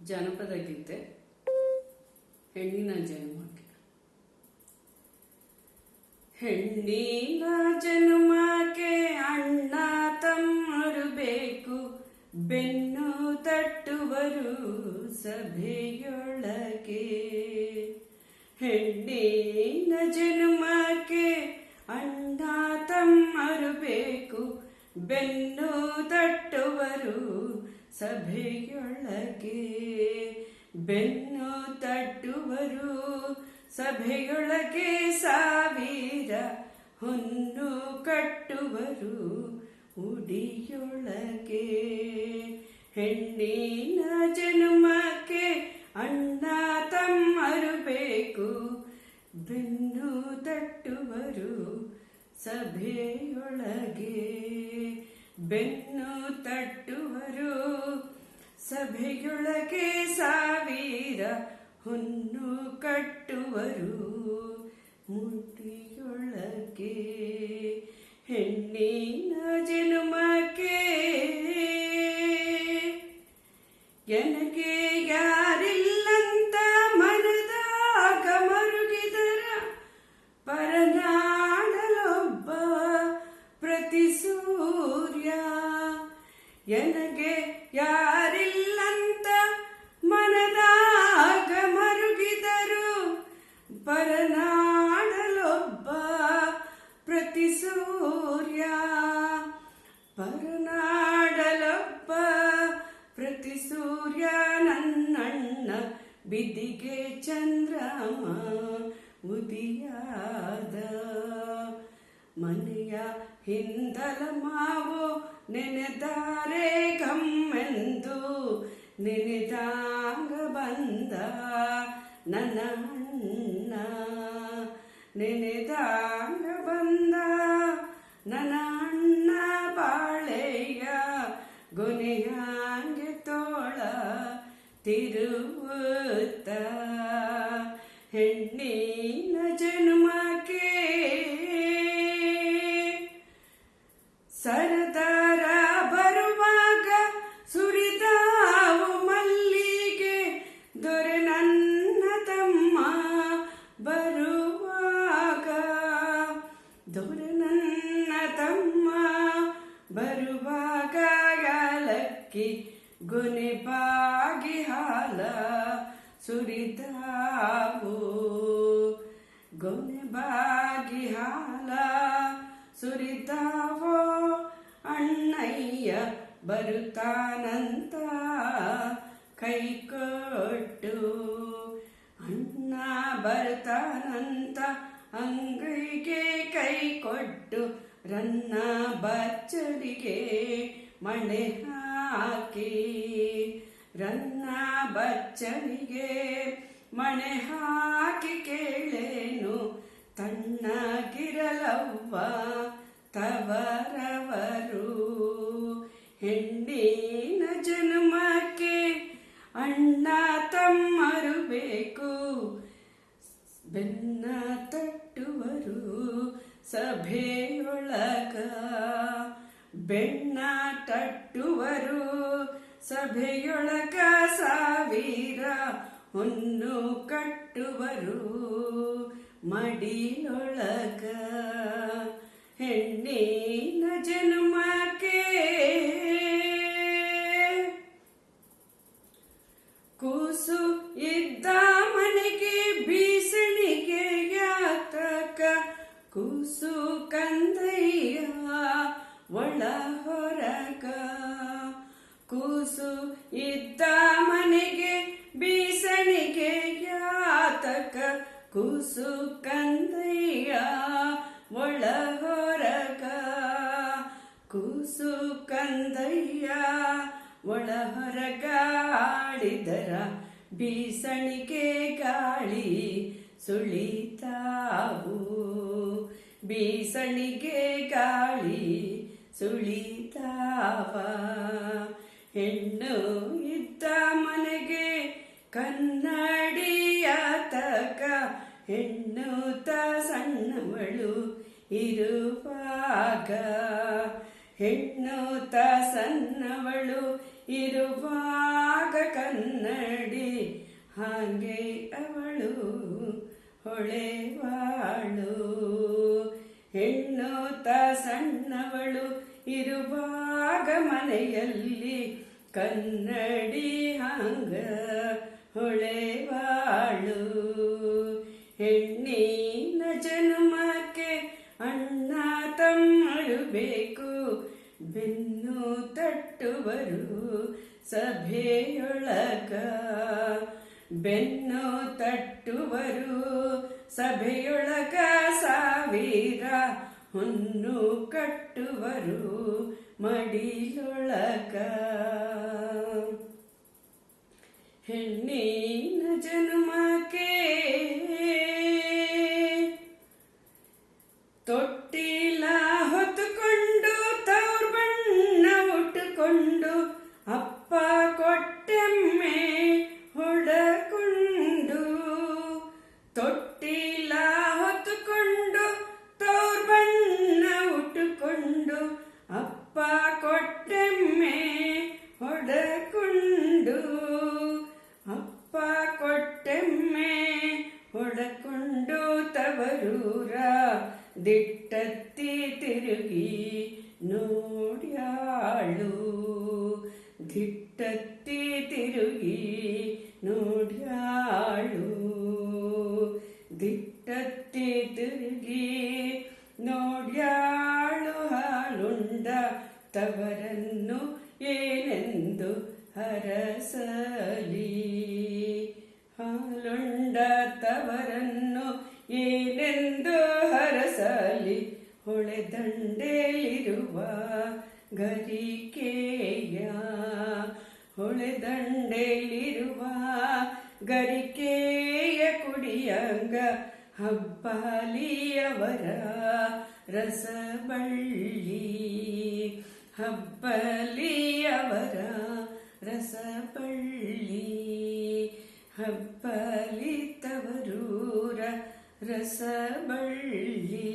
ಜನಪದ ಗೀತೆ ಹೆಣ್ಣಿನ ಜನ್ಮಕ್ಕೆ. ಹೆಣ್ಣಿನ ಜನ್ಮಕ್ಕೆ ಅಣ್ಣ ತಮ್ಮರು ಬೇಕು, ಬೆನ್ನು ತಟ್ಟುವರು ಸಭೆಯೊಳಗೆ. ಹೆಣ್ಣಿನ ಜನ್ಮಕ್ಕೆ ಅಣ್ಣ ತಮ್ಮರು ಬೇಕು, ಬೆನ್ನು ತಟ್ಟುವರು ಸಭೆಯೊಳಗೆ. ಬೆನ್ನು ತಟ್ಟುವರು ಸಭೆಯೊಳಗೆ, ಸಾವಿರ ಹೊನ್ನು ಕಟ್ಟುವರು ಉಡಿಯೊಳಗೆ. ಹೆಣ್ಣಿನ ಜನ್ಮಕ್ಕೆ ಅಣ್ಣ ತಮ್ಮರು ಬೇಕು, ಬೆನ್ನು ತಟ್ಟುವರು ಸಭೆಯೊಳಗೆ. ಬೆನ್ನು ತಟ್ಟುವರು ಸಭೆಯೊಳಗೆ, ಸಾವಿರ ಹೊನ್ನು ಕಟ್ಟುವರು ಮುಡಿಯೊಳಗೆ. ಹೆಣ್ಣಿನ ಜನ್ಮಕ್ಕೆ ನನಗೆ ಯಾರಿಲ್ಲಂತ ಮನದಾಗ ಮರುಗಿದರ, ಪರನಾಡಲೊಬ್ಬ ಪ್ರತಿ ಸೂರ್ಯ. ನನಗೆ ಯಾರಿಲ್ಲಂತ ಮನದಾಗ ಮರುಗಿದರು, ಪರನಾಡಲೊಬ್ಬ ಪ್ರತಿ ಸೂರ್ಯ. ಪರನಾಡಲೊಬ್ಬ ಪ್ರತಿ ಸೂರ್ಯ. ನನ್ನಣ್ಣ ಬಿದಿಗೆ ಚಂದ್ರಮ ಉದಿಯಾದ, ಮನೆಯ ಹಿಂದಲ ಮಾವು ನೆನೆದಾರೆ ಗಮ್ಮೆಂದು, ನೆನೆದಾಗ ಬಂದ ನನ್ನ ಅಣ್ಣ. ನೆನೆದಾಗ ಬಂದ ನನ್ನ ಅಣ್ಣ, ಬಾಳೆಯ ಗೊನೆಯಾಂಗೆ ತೋಳ ತಿರುವುತ್ತ. ಹೆಣ್ಣಿನ ಜನ್ಮಕ್ಕೆ ಸರದಾರ ಬರುವಾಗ ಸುರಿದಾವು ಮಲ್ಲಿಗೆ, ದೊರೆ ನನ್ನ ತಮ್ಮ ಬರುವಾಗ. ದೊರೆ ನನ್ನ ತಮ್ಮ ಬರುವಾಗ, ಯಾಲಕ್ಕಿ ಗೊನೆ ಬಾಗಿ ಹಾಲ ಸುರಿದಾವು. ಗೊನೆ ಬಾಗಿ ಹಾಲ ಸುರಿದಾವೋ, ಅಣ್ಣಯ್ಯ ಬರುತ್ತಾನಂತ ಕೈ ಕೊಟ್ಟು. ಅಣ್ಣ ಬರುತ್ತಾನಂತ ಅಂಗೈಗೆ ಕೈ ಕೊಟ್ಟು, ರನ್ನ ಬಚ್ಚಲಿಗೆ ಮಣೆ ಹಾಕಿ. ರನ್ನ ಬಚ್ಚಲಿಗೆ ಮಣೆ ಹಾಕಿ, ಕೇಳೇನು ತಣ್ಣಗಿರಲವ್ವ ತವರವರು. ಹೆಣ್ಣಿನ ಜನ್ಮಕ್ಕೆ ಅಣ್ಣ ತಮ್ಮರು ಬೇಕು, ಬೆನ್ನ ತಟ್ಟುವರು ಸಭೆಯೊಳಗ. ಬೆನ್ನ ತಟ್ಟುವರು ಸಭೆಯೊಳಗ, ಸಾವಿರ ಹೊನ್ನು ಕಟ್ಟುವರು ಮಡಿಲೊಳಗ. ಹೆಣ್ಣಿನ ಜನ್ಮಕ್ಕೆ ಕೂಸು ಇದ್ದ ಮನೆಗೆ ಬೀಸಣಿಗೆ ಯಾತಕ, ಕೂಸು ಕಂದಯ್ಯ ಒಳ ಹೊರಗ. ಕೂಸು ಇದ್ದ ಮನೆಗೆ ಬೀಸಣಿಗೆ ಯಾತಕ, ಕೂಸು ಕಂದಯ್ಯ ಒಳ ಹೊರಗ. ಕೂಸು ಕಂದಯ್ಯ ಒಳ ಹೊರಗ, ಆಳಿದರ ಬೀಸಣಿಗೆ ಗಾಳಿ ಸುಳಿತಾವು. ಬೀಸಣಿಗೆ ಗಾಳಿ ಸುಳಿತಾವ. ಹೆಣ್ಣು ಇದ್ದ ಮನೆಗೆ ಕನ್ನಡಿಯಾತಕ, ಹೆಣ್ಣು ತ ಸಣ್ಣವಳು ಇರುವಾಗ. ಹೆಣ್ಣು ತ ಸಣ್ಣವಳು ಇರುವಾಗ ಕನ್ನಡ ಹಾಗೆ ಅವಳು ಹೊಳೆವಾಳು. ಹೆಣ್ಣು ಸಣ್ಣವಳು ಇರುವಾಗ ಮನೆಯಲ್ಲಿ ಕನ್ನಡಿ ಹಾಂಗ ಹೊಳೆವಾಳು. ಹೆಣ್ಣಿನ ಜನ್ಮಕ್ಕೆ ಅಣ್ಣ ತಮ್ಮಳು ಬೇಕು, ಬೆನ್ನು ತಟ್ಟುವರು ಸಭೆಯೊಳಗ. ಬೆನ್ನು ತಟ್ಟುವರು ಸಭೆಯೊಳಗ, ಸಾವಿರ ಹೊನ್ನು ಕಟ್ಟುವರು ಮಡಿಲೊಳಗ. ಹೆಣ್ಣಿನ ಜನ್ಮಕ್ಕೆ ತೊಟ್ಟಿಲ ಹೊತ್ತುಕೊಂಡು ತವ್ರ ಬಣ್ಣ ಉಟ್ಟುಕೊಂಡು ಅಪ್ಪ ಕೊಟ್ಟೆಮ್ಮೆ ಹೊಡಕೊಂಡು. ತೊಟ್ಟಿಲ ಹೊತ್ತುಕೊಂಡು ತವ್ರ ಬಣ್ಣ ಉಟ್ಟುಕೊಂಡು ಅಪ್ಪ ಕೊಟ್ಟೆಮ್ಮೆ ಹೊಡಕೊಂಡು. ಅಪ್ಪ ಕೊಟ್ಟೆಮ್ಮೆ ಹೊಡಕೊಂಡು ತವರೂರ ದಿಟ್ಟತ್ತಿ ತಿರುಗಿ ನೋಡ್ಯಾಳು. ದಿಟ್ಟತ್ತಿ ತಿರುಗಿ ನೋಡ್ಯಾಳು. ದಿಟ್ಟತ್ತಿ ತಿರುಗಿ ನೋಡ್ಯಾಳು. ಹಾಲುಂಡ ತವರನ್ನು ಏನೆಂದು ಹರಸಲಿ. ಹಾಲುಂಡ ತವರನ್ನು ಏನೆಂದು ಹರಸಲಿ. ಹೊಳೆದಂಡೆಲಿರುವ ಗರಿಕೆಯ, ಹೊಳೆದಂಡೆಲಿರುವ ಗರಿಕೆಯ ಕುಡಿಯಂಗ ಹಬ್ಬಲಿಯವರ ರಸಬಳ್ಳಿ. ಹಬ್ಬಲಿಯವರ ರಸಬಳ್ಳಿ. ಹಬ್ಬಲಿ ತವರೂರ ರಸಬಳ್ಳಿ.